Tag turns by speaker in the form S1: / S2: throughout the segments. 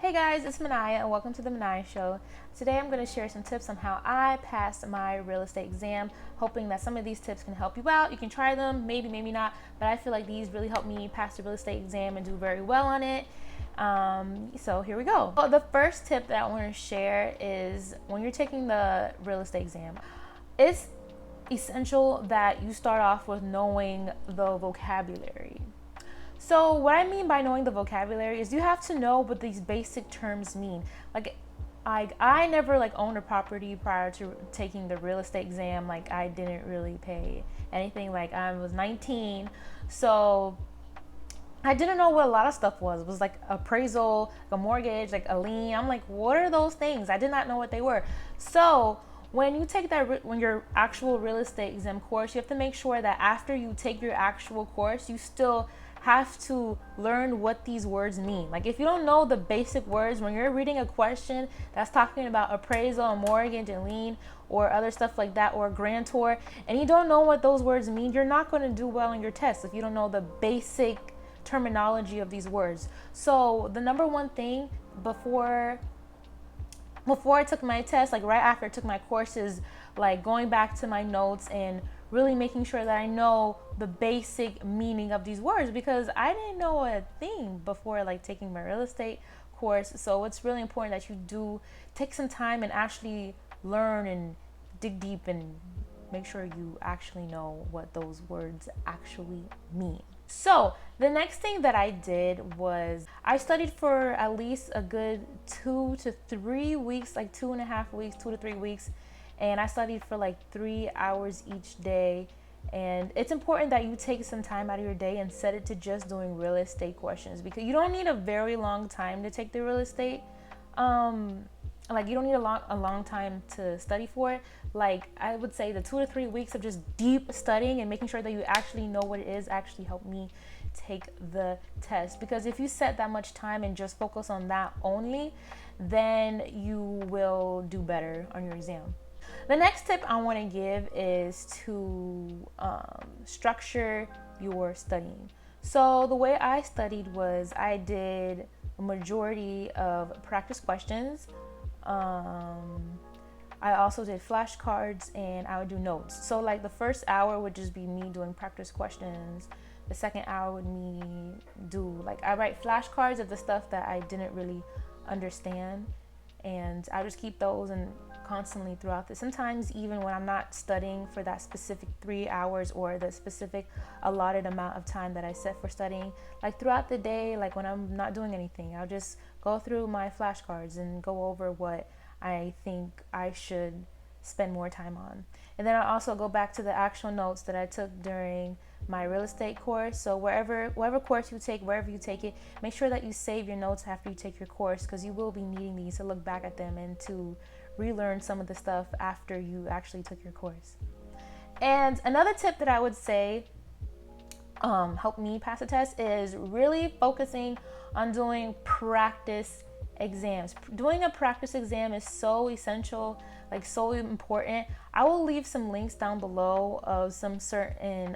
S1: Hey guys, it's Manaya and welcome to the Manaya Show. Today I'm going to share some tips on how I passed my real estate exam, hoping that some of these tips can help you out. You can try them, maybe not, but I feel like these really helped me pass the real estate exam and do very well on it. So here we go. Well, the first tip that I want to share is when you're taking the real estate exam, it's essential that you start off with knowing the vocabulary. So what I mean by knowing the vocabulary is you have to know what these basic terms mean. I never owned a property prior to taking the real estate exam. I didn't really pay anything. I was 19, so I didn't know what a lot of stuff was. It was like appraisal, a mortgage, like a lien. I'm like, what are those things? I did not know what they were. So when you take when your actual real estate exam course, you have to make sure that after you take your actual course, you still have to learn what these words mean. Like if you don't know the basic words, when you're reading a question that's talking about appraisal and mortgage and lien or other stuff like that, or grantor, and you don't know what those words mean, you're not going to do well in your test if you don't know the basic terminology of these words. So the number one thing before I took my test, right after I took my courses, going back to my notes and really making sure that I know the basic meaning of these words, because I didn't know a thing before taking my real estate course. So it's really important that you do take some time and actually learn and dig deep and make sure you actually know what those words actually mean. So the next thing that I did was I studied for at least a good 2 to 3 weeks, 2.5 weeks, 2 to 3 weeks. And I studied for 3 hours each day. And it's important that you take some time out of your day and set it to just doing real estate questions, because you don't need a very long time to take the real estate. You don't need a long time to study for it. I would say the 2 to 3 weeks of just deep studying and making sure that you actually know what it is actually helped me take the test. Because if you set that much time and just focus on that only, then you will do better on your exam. The next tip I want to give is to structure your studying. So the way I studied was I did a majority of practice questions. I also did flashcards, and I would do notes. So the first hour would just be me doing practice questions. The second hour would me do I write flashcards of the stuff that I didn't really understand, and I just keep those and constantly throughout this. Sometimes even when I'm not studying for that specific 3 hours or the specific allotted amount of time that I set for studying, throughout the day, when I'm not doing anything, I'll just go through my flashcards and go over what I think I should spend more time on. And then I also go back to the actual notes that I took during my real estate course. So whatever course you take, wherever you take it, make sure that you save your notes after you take your course, because you will be needing these to look back at them and to relearn some of the stuff after you actually took your course. And another tip that I would say helped me pass the test is really focusing on doing practice exams. Doing a practice exam is so essential, so important. I will leave some links down below of some certain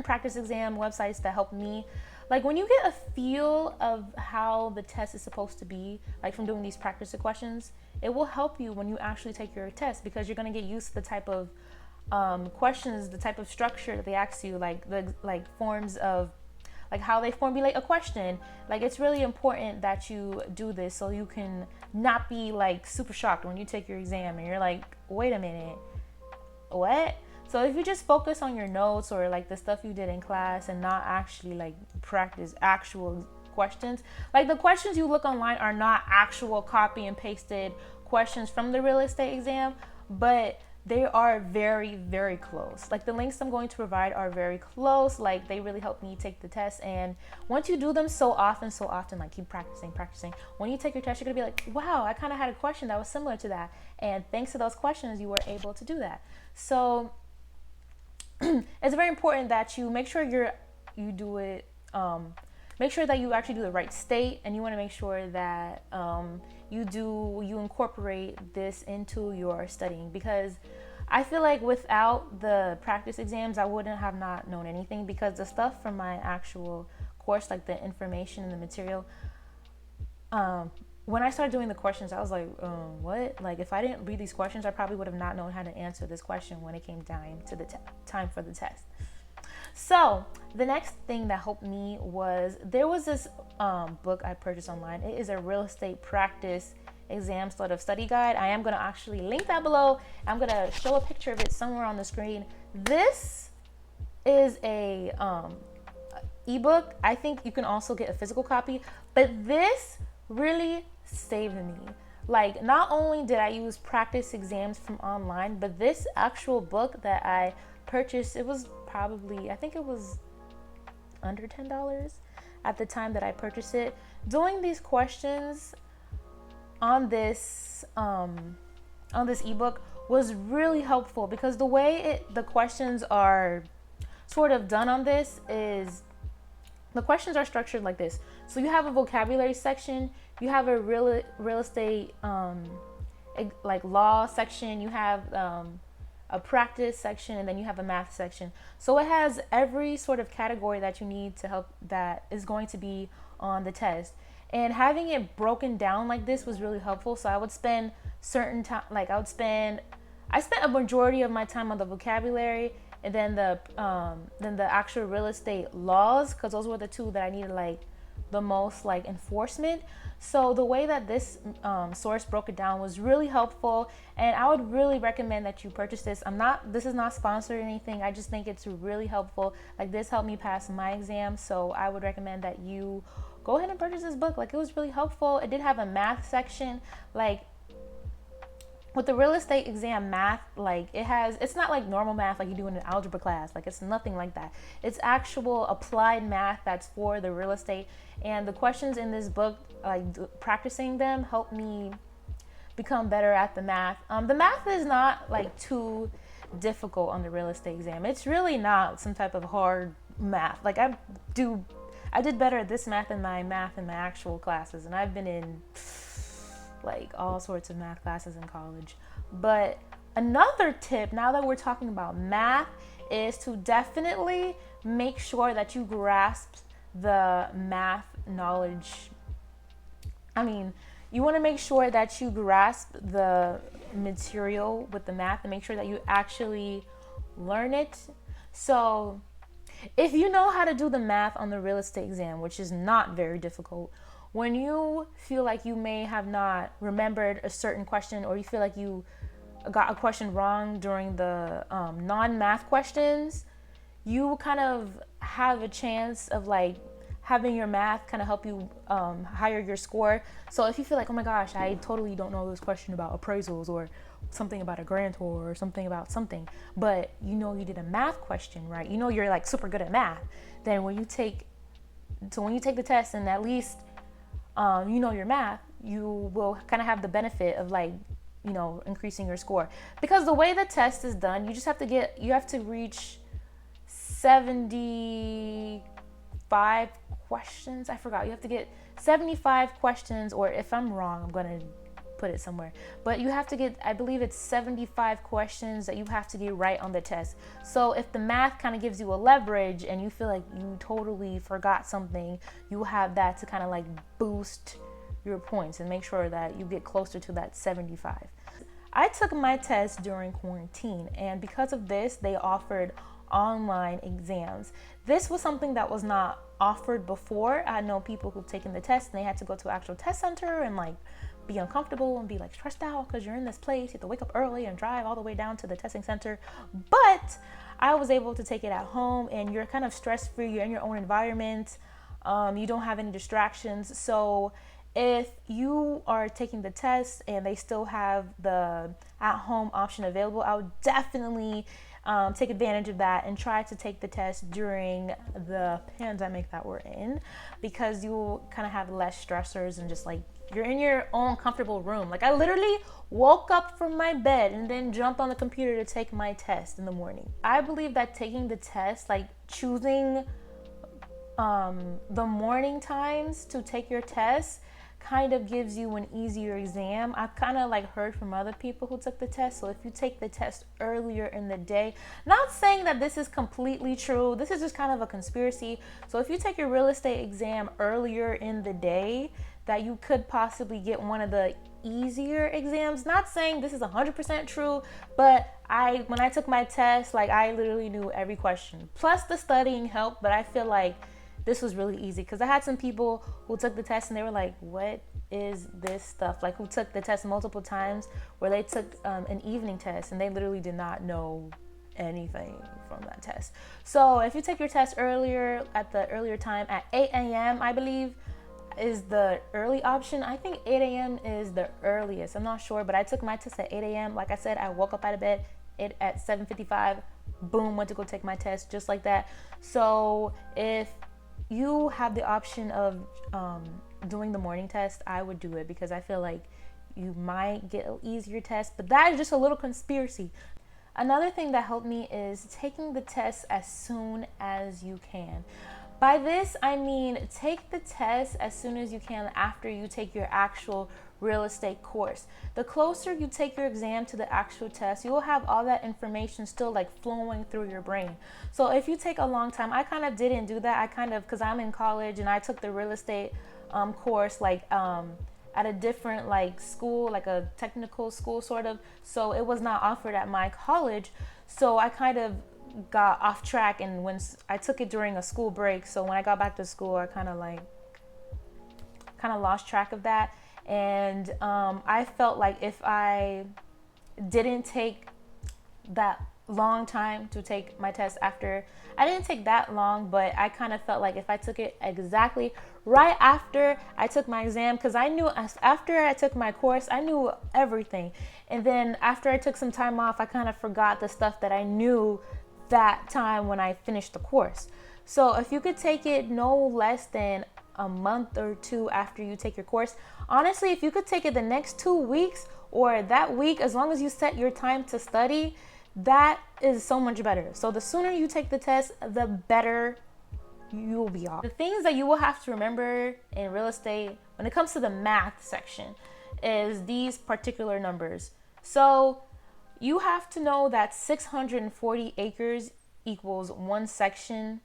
S1: practice exam websites that help me. When you get a feel of how the test is supposed to be, from doing these practice questions, it will help you when you actually take your test, because you're going to get used to the type of questions, the type of structure that they ask you, the forms of how they formulate a question. It's really important that you do this so you can not be super shocked when you take your exam and you're like, wait a minute, what? So if you just focus on your notes or the stuff you did in class and not actually practice actual questions, the questions you look online are not actual copy and pasted questions from the real estate exam, but they are very, very close. The links I'm going to provide are very close. They really help me take the test. And once you do them so often, keep practicing. When you take your test, you're gonna be like, wow, I kind of had a question that was similar to that. And thanks to those questions, you were able to do that. So it's very important that you make sure you do it. Make sure that you actually do the right state, and you want to make sure that you incorporate this into your studying, because I feel without the practice exams, I wouldn't have not known anything, because the stuff from my actual course, the information and the material, when I started doing the questions, I was like, what? Like, if I didn't read these questions, I probably would have not known how to answer this question when it came time to the time for the test. So the next thing that helped me was there was this book I purchased online. It is a real estate practice exam sort of study guide. I am going to actually link that below. I'm going to show a picture of it somewhere on the screen. This is a ebook. I think you can also get a physical copy, but this really saved me. Like, not only did I use practice exams from online, but this actual book that I purchased, it was probably, I think it was under $10 at the time that I purchased it. Doing these questions on this ebook was really helpful, because the way the questions are sort of done on this is the questions are structured like this. So you have a vocabulary section, you have a real estate like law section, you have a practice section, and then you have a math section. So it has every sort of category that you need to help that is going to be on the test. And having it broken down like this was really helpful. So I would spend certain time, like I spent a majority of my time on the vocabulary, and then the actual real estate laws, because those were the two that I needed like the most like enforcement. So the way that this source broke it down was really helpful, and I would really recommend that you purchase this. This is not sponsored or anything. I just think it's really helpful. Like, this helped me pass my exam, so I would recommend that you go ahead and purchase this book. Like, it was really helpful. It did have a math section. Like, with the real estate exam math, like it's not like normal math like you do in an algebra class. Like, it's nothing like that. It's actual applied math that's for the real estate. And the questions in this book, like practicing them, helped me become better at the math. The math is not like too difficult on the real estate exam. It's really not some type of hard math. Like, I did better at this math in my actual classes, and I've been in like all sorts of math classes in college. But another tip, now that we're talking about math, is to definitely make sure that you grasp the math knowledge. I mean, you want to make sure that you grasp the material with the math and make sure that you actually learn it. So if you know how to do the math on the real estate exam, which is not very difficult, when you feel like you may have not remembered a certain question, or you feel like you got a question wrong during the non-math questions, you kind of have a chance of like having your math kind of help you higher your score. So if you feel like, oh my gosh, I totally don't know this question about appraisals or something about a grantor or something about something, but you know you did a math question, right? You know you're like super good at math. Then when you take the test, and at least you know your math, you will kind of have the benefit of like, you know, increasing your score. Because the way the test is done, you have to reach 75 questions. I forgot. You have to get 75 questions, or if I'm wrong, I'm going to put it somewhere. But you have to get, I believe it's 75 questions that you have to get right on the test. So if the math kind of gives you a leverage and you feel like you totally forgot something, you have that to kind of like boost your points and make sure that you get closer to that 75. I took my test during quarantine, and because of this, they offered online exams. This was something that was not offered before. I know people who've taken the test and they had to go to an actual test center and like be uncomfortable and be like stressed out because you're in this place, you have to wake up early and drive all the way down to the testing center. But I was able to take it at home, and you're kind of stress-free, you're in your own environment, you don't have any distractions. So if you are taking the test and they still have the at-home option available, I would definitely take advantage of that and try to take the test during the pandemic that we're in, because you'll kind of have less stressors and just like you're in your own comfortable room. Like, I literally woke up from my bed and then jumped on the computer to take my test in the morning. I believe that taking the test, like choosing the morning times to take your test, kind of gives you an easier exam. I've kind of like heard from other people who took the test. So if you take the test earlier in the day, not saying that this is completely true, this is just kind of a conspiracy. So if you take your real estate exam earlier in the day, that you could possibly get one of the easier exams. Not saying this is 100% true, but when I took my test, like I literally knew every question. Plus the studying helped, but I feel like this was really easy because I had some people who took the test and they were like, what is this stuff? Like who took the test multiple times, where they took an evening test and they literally did not know anything from that test. So if you take your test earlier, at the earlier time at 8 a.m. I believe is the early option. I think 8 a.m. is the earliest. I'm not sure, but I took my test at 8 a.m. Like I said, I woke up out of bed at 7:55. Boom, went to go take my test just like that. So if you have the option of doing the morning test, I would do it because I feel like you might get an easier test, but that is just a little conspiracy. Another thing that helped me is taking the test as soon as you can. By this, I mean take the test as soon as you can after you take your actual real estate course. The closer you take your exam to the actual test, you will have all that information still like flowing through your brain. So if you take a long time, I kind of didn't do that. Because I'm in college and I took the real estate course like at a different like school, like a technical school sort of. So it was not offered at my college. So I kind of got off track, and when I took it during a school break, so when I got back to school, I kind of lost track of that. And I felt like if I didn't take that long time to take my test after, I didn't take that long, but I kind of felt like if I took it exactly right after I took my exam, because I knew after I took my course, I knew everything. And then after I took some time off, I kind of forgot the stuff that I knew that time when I finished the course. So if you could take it no less than a month or two after you take your course, honestly, if you could take it the next 2 weeks or that week, as long as you set your time to study, that is so much better. So the sooner you take the test, the better you will be off. The things that you will have to remember in real estate when it comes to the math section is these particular numbers. So you have to know that 640 acres equals one section,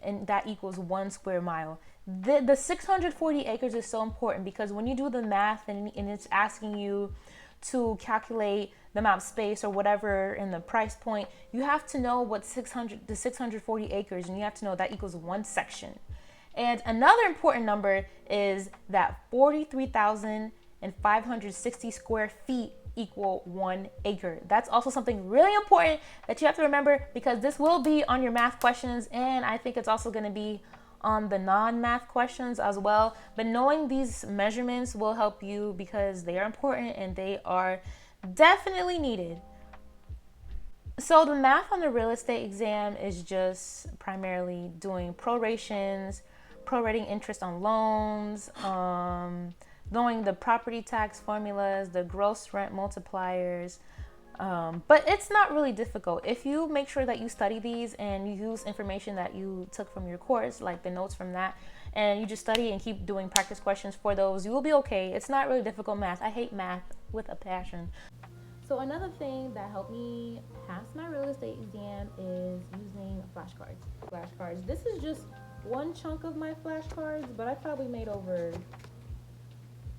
S1: and that equals 1 square mile. The 640 acres is so important because when you do the math and it's asking you to calculate the amount of space or whatever in the price point, you have to know what the 640 acres, and you have to know that equals one section. And another important number is that 43,560 square feet equal 1 acre. That's also something really important that you have to remember because this will be on your math questions, and I think it's also going to be on the non-math questions as well. But knowing these measurements will help you because they are important and they are definitely needed. So the math on the real estate exam is just primarily doing prorations, prorating interest on loans, knowing the property tax formulas, the gross rent multipliers. But it's not really difficult. If you make sure that you study these and you use information that you took from your course, like the notes from that, and you just study and keep doing practice questions for those, you will be okay. It's not really difficult math. I hate math with a passion. So another thing that helped me pass my real estate exam is using flashcards. Flashcards. This is just one chunk of my flashcards, but I probably made over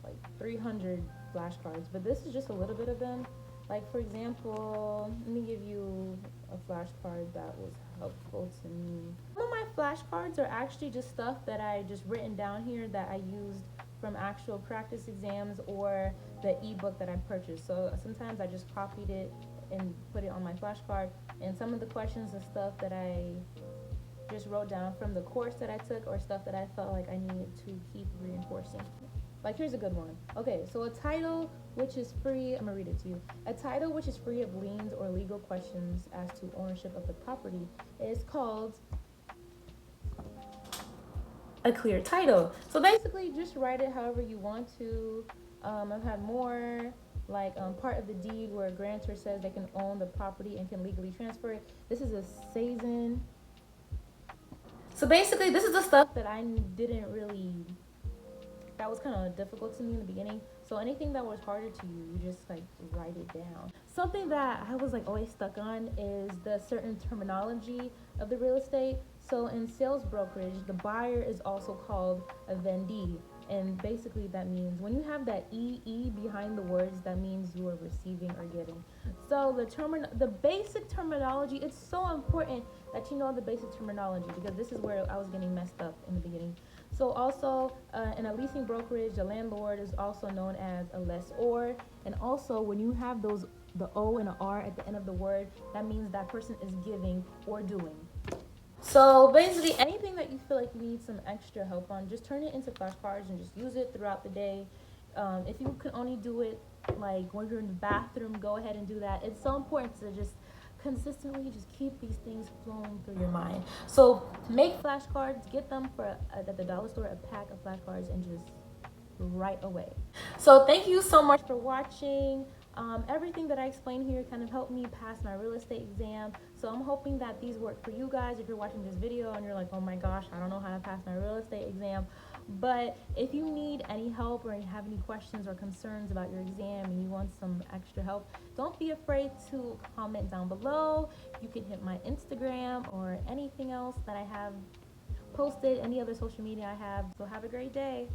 S1: like 300 flashcards, but this is just a little bit of them. Like for example, let me give you a flashcard that was helpful to me. Some of my flashcards are actually just stuff that I just written down here that I used from actual practice exams or the ebook that I purchased. So sometimes I just copied it and put it on my flashcard, and some of the questions and stuff that I just wrote down from the course that I took or stuff that I felt like I needed to keep reinforcing. Like here's a good one. Okay, so a title which is free, I'm gonna read it to you. A title which is free of liens or legal questions as to ownership of the property is called a clear title. So basically just write it however you want to. I've had more like part of the deed where a grantor says they can own the property and can legally transfer it. This is a Sazin. So basically this is the stuff that I didn't really, that was kind of difficult to me in the beginning. So anything that was harder to you, you just like write it down. Something that I was like always stuck on is the certain terminology of the real estate. So in sales brokerage, the buyer is also called a vendee, And basically that means when you have that E behind the words, that means you are receiving or giving. So the basic terminology, it's so important that you know the basic terminology, because this is where I was getting messed up in the beginning. So also in a leasing brokerage, the landlord is also known as a lessor. And also when you have the O and a R at the end of the word, that means that person is giving or doing. So basically, anything that you feel like you need some extra help on, just turn it into flashcards and just use it throughout the day. If you can only do it like when you're in the bathroom, go ahead and do that. It's so important to just consistently just keep these things flowing through your mind. So make flashcards, get them for at the dollar store, a pack of flashcards, and just right away. So thank you so much for watching. Everything that I explained here kind of helped me pass my real estate exam. So I'm hoping that these work for you guys. If you're watching this video and you're like, oh my gosh, I don't know how to pass my real estate exam. But if you need any help or you have any questions or concerns about your exam and you want some extra help, don't be afraid to comment down below. You can hit my Instagram or anything else that I have posted, any other social media I have. So have a great day.